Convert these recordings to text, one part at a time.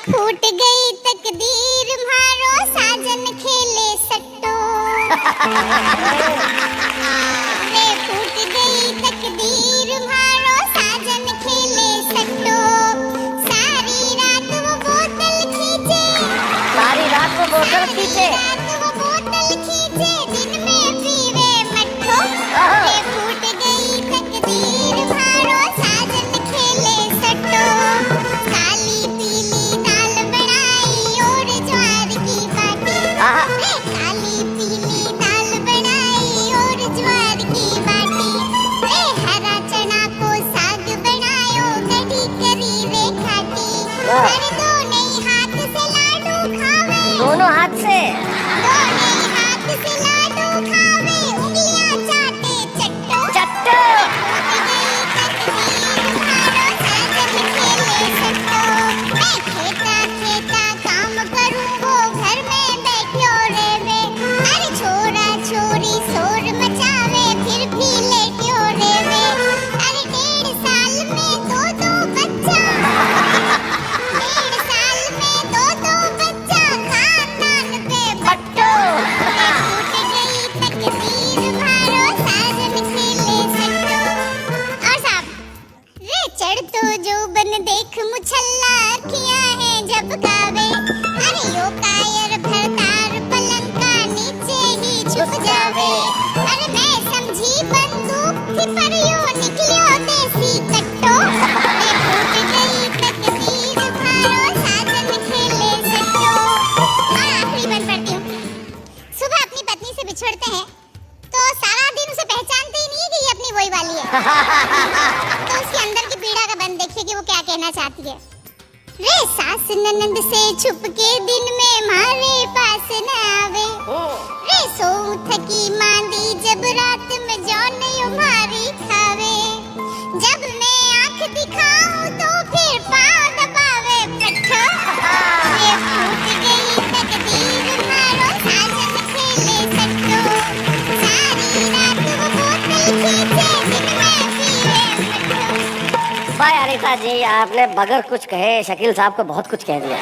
फूट गई तकदीर मारो साजन खेले सट्टो। रे फूट गई तकदीर मारो साजन खेले सट्टो। सारी रात वो बोतल खींचे, सारी रात वो बोतल खींचे, दिन में पीवे मट्ठो। रे फूट गई तकदीर मारो साजन खेले सट्टो। काली पीली दाल बनाई और ज्वार की बाटी। काली पीली दाल बनाई और ज्वार की बाटी। हरा चना को साग बनायो कढ़ी करी रे खाटी। अरे दोनों हाथ से लाडू खावे, दोनों हाथ से लाडू खावे, उंगलियां चाटे चट्टो। चट्टो खेता खेता काम करूं वो घर में बैठो रे वे। अरे छोरा छोरी शोर मचावे फिर भी लेट्यो रे वे। अरे 1.5 साल में दो बच्चा, 1.5 साल में दो बच्चा, खानदान पे बट्टो। फूट गई तकदीर मारो साजन खेले सट्टो। और साहब रे चढ़ तो जो बन देख मुछल्ला अखियां हैं जब गावे। अरे यो कायर भरतार पलंग का नीचे ही छुप जावे। अरे मैं समझी बंदूक थी पर यो निकलियो देसी कट्टो। रे फूट गई तकदीर मारो साजन खेले सट्टो। और आखिरी बंद पढ़ती हूँ। सुबह अपनी पत्नी से बिछड़ते हैं तो सारा दिन उसे पहचानते ही नहीं है कि ये अपनी वही वाली है। तो उसके अंदर की पीड़ा का बंद देखिए कि वो क्या कहना चाहती है। रे सास ननंद से छुप के दिन में मारे पास न आवे। रे सो थकी मांदी जब रात में जौन मारी खावे। जब मैं आंख दिखाऊं तो फिर पाँव दबावे पट्ठो। रे फूट गई तकदीर मारो साजन खेले सट्टो। सारी रात वो बोतल खींचे, दिन में पीवे मट्ठो। भाई अनीता जी, आपने बगैर कुछ कहे शकील साहब को बहुत कुछ कह दिया।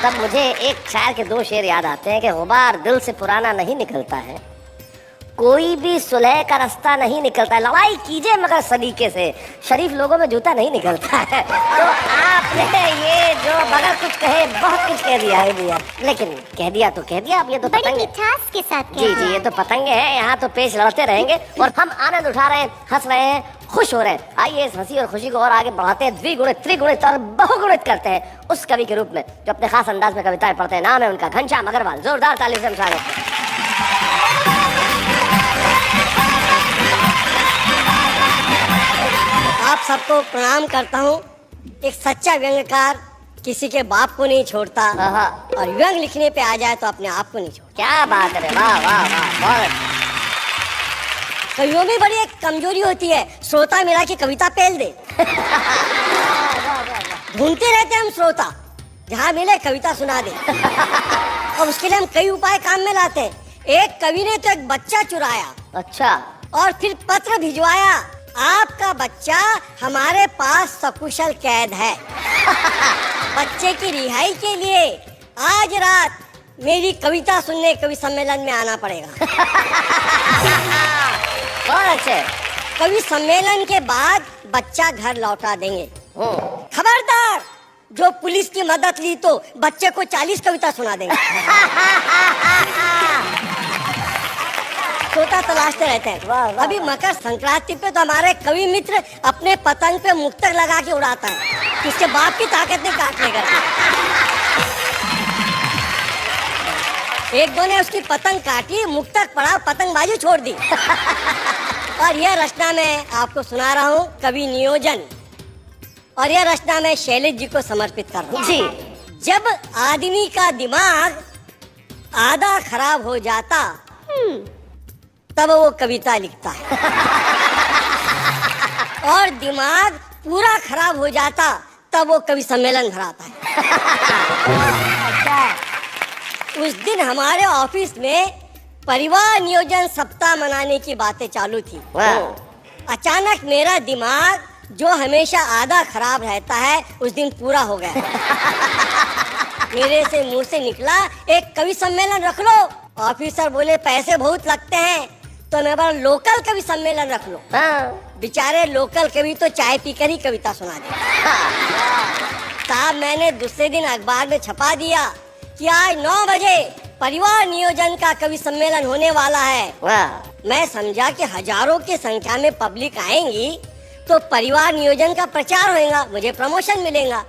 तब मुझे एक शायर के 2 शेर याद आते हैं कि गुबार दिल से पुराना नहीं निकलता है, कोई भी सुलह का रास्ता नहीं निकलता है, लड़ाई कीजिए मगर सलीके से, शरीफ लोगों में जूता नहीं निकलता है। तो आपने ये जो बगैर कुछ कहे बहुत कुछ कह दिया है भैया, लेकिन कह दिया तो कह दिया। अब ये तो बड़ी पतंग मिठास के साथ जी जी, ये तो पतंगे हैं, यहाँ तो पेश लड़ते रहेंगे और हम आनंद उठा रहे हैं, हंस रहे हैं, खुश हो रहे हैं। आइए इस हंसी और खुशी को और आगे बढ़ाते हैं, द्विगुणित त्रिगुणित और बहुगुणित करते हैं उस कवि के रूप में जो अपने खास अंदाज में कविताएं पढ़ते हैं। नाम है उनका घनश्याम अग्रवाल। जोरदार ताली से स्वागत। आप सबको प्रणाम करता हूँ। एक सच्चा व्यंग्यकार किसी के बाप को नहीं छोड़ता और व्यंग लिखने पे आ जाए तो अपने आप को नहीं छोड़ता। क्या बात है, वाह वाह वाह, बहुत। कवियों में बड़ी एक कमजोरी होती है, श्रोता मिला के कविता पेल दे। ढूंढते रहते हम श्रोता, जहाँ मिले कविता सुना दे। और उसके लिए हम कई उपाय काम में लाते हैं। एक कवि ने तो एक बच्चा चुराया, अच्छा, और फिर पत्र भिजवाया, आपका बच्चा हमारे पास सकुशल कैद है। बच्चे की रिहाई के लिए आज रात मेरी कविता सुनने कवि सम्मेलन में आना पड़ेगा। बहुत अच्छे। कवि सम्मेलन के बाद बच्चा घर लौटा देंगे। खबरदार, जो पुलिस की मदद ली तो बच्चे को 40 कविता सुना देंगे। श्रोता तलाशते रहते हैं। वाह, वाह, अभी मकर संक्रांति पे तो हमारे कवि मित्र अपने पतंग पे मुक्तक लगा के उड़ाता है, किसके बाप की ताकत ने काटने का। एक दो ने उसकी पतंग काटी, मुक्तक पड़ा, पतंगबाजी छोड़ दी। और यह रचना मैं आपको सुना रहा हूँ, कवि नियोजन, और यह रचना मैं शैलेश जी को समर्पित कर रहा हूँ जी। जब आदमी का दिमाग आधा खराब हो जाता तब वो कविता लिखता है, और दिमाग पूरा खराब हो जाता तब वो कवि सम्मेलन भराता है। उस दिन हमारे ऑफिस में परिवार नियोजन सप्ताह मनाने की बातें चालू थी। अचानक मेरा दिमाग जो हमेशा आधा खराब रहता है उस दिन पूरा हो गया। मेरे से मुंह से निकला एक कवि सम्मेलन रख लो। ऑफिसर बोले पैसे बहुत लगते हैं तो मैं बोला लोकल कवि सम्मेलन रख लो। हाँ। बेचारे लोकल कवि तो चाय पीकर ही कविता सुना दे। साहब मैंने दूसरे दिन अखबार में छपा दिया कि आज 9 बजे परिवार नियोजन का कवि सम्मेलन होने वाला है। वाह। मैं समझा कि हजारों की संख्या में पब्लिक आएंगी तो परिवार नियोजन का प्रचार होएगा, मुझे प्रमोशन मिलेगा।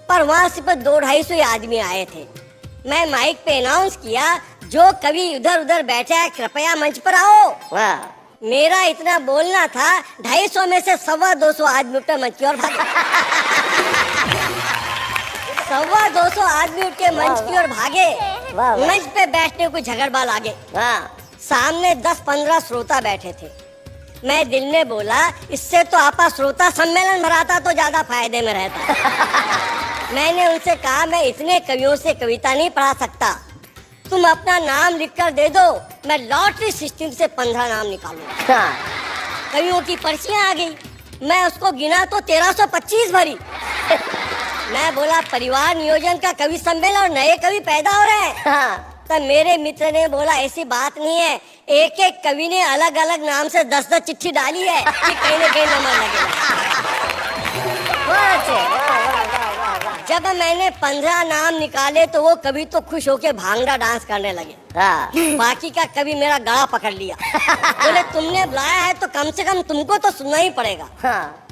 पर वहाँ सिर्फ 200-250 आदमी आए थे। मैं माइक पे अनाउंस किया जो कवि इधर उधर बैठे हैं कृपया मंच पर आओ। वाह। मेरा इतना बोलना था 250 में से 225 आदमी उठे मंच की ओर भागे। 225 आदमी उठ के मंच की ओर भागे। वाह, वाह। मंच पे बैठने को झगड़बा लागे। सामने 10-15 श्रोता बैठे थे। मैं दिल में बोला इससे तो आपा श्रोता सम्मेलन भराता तो ज्यादा फायदे में रहता। मैंने उनसे कहा मैं इतने कवियों से कविता नहीं पढ़ा सकता, तुम अपना नाम लिखकर दे दो, मैं लॉटरी सिस्टम से 15 नाम निकालूंगा। हाँ। कवियों की पर्चियां आ गई, मैं उसको गिना तो 1325 भरी। मैं बोला परिवार नियोजन का कवि सम्मेलन और नए कवि पैदा हो रहे हैं। हाँ। तब मेरे मित्र ने बोला ऐसी बात नहीं है, एक एक कवि ने अलग अलग नाम से 10-10 चिट्ठी डाली है कि कहीं न कहीं नंबर लगेगा। जब मैंने 15 नाम निकाले तो वो कवि तो खुश होके भांगड़ा डांस करने लगे। हाँ। बाकी का कवि मेरा गला पकड़ लिया। बोले तुमने बुलाया है तो कम से कम तुमको तो सुनना ही पड़ेगा। हाँ।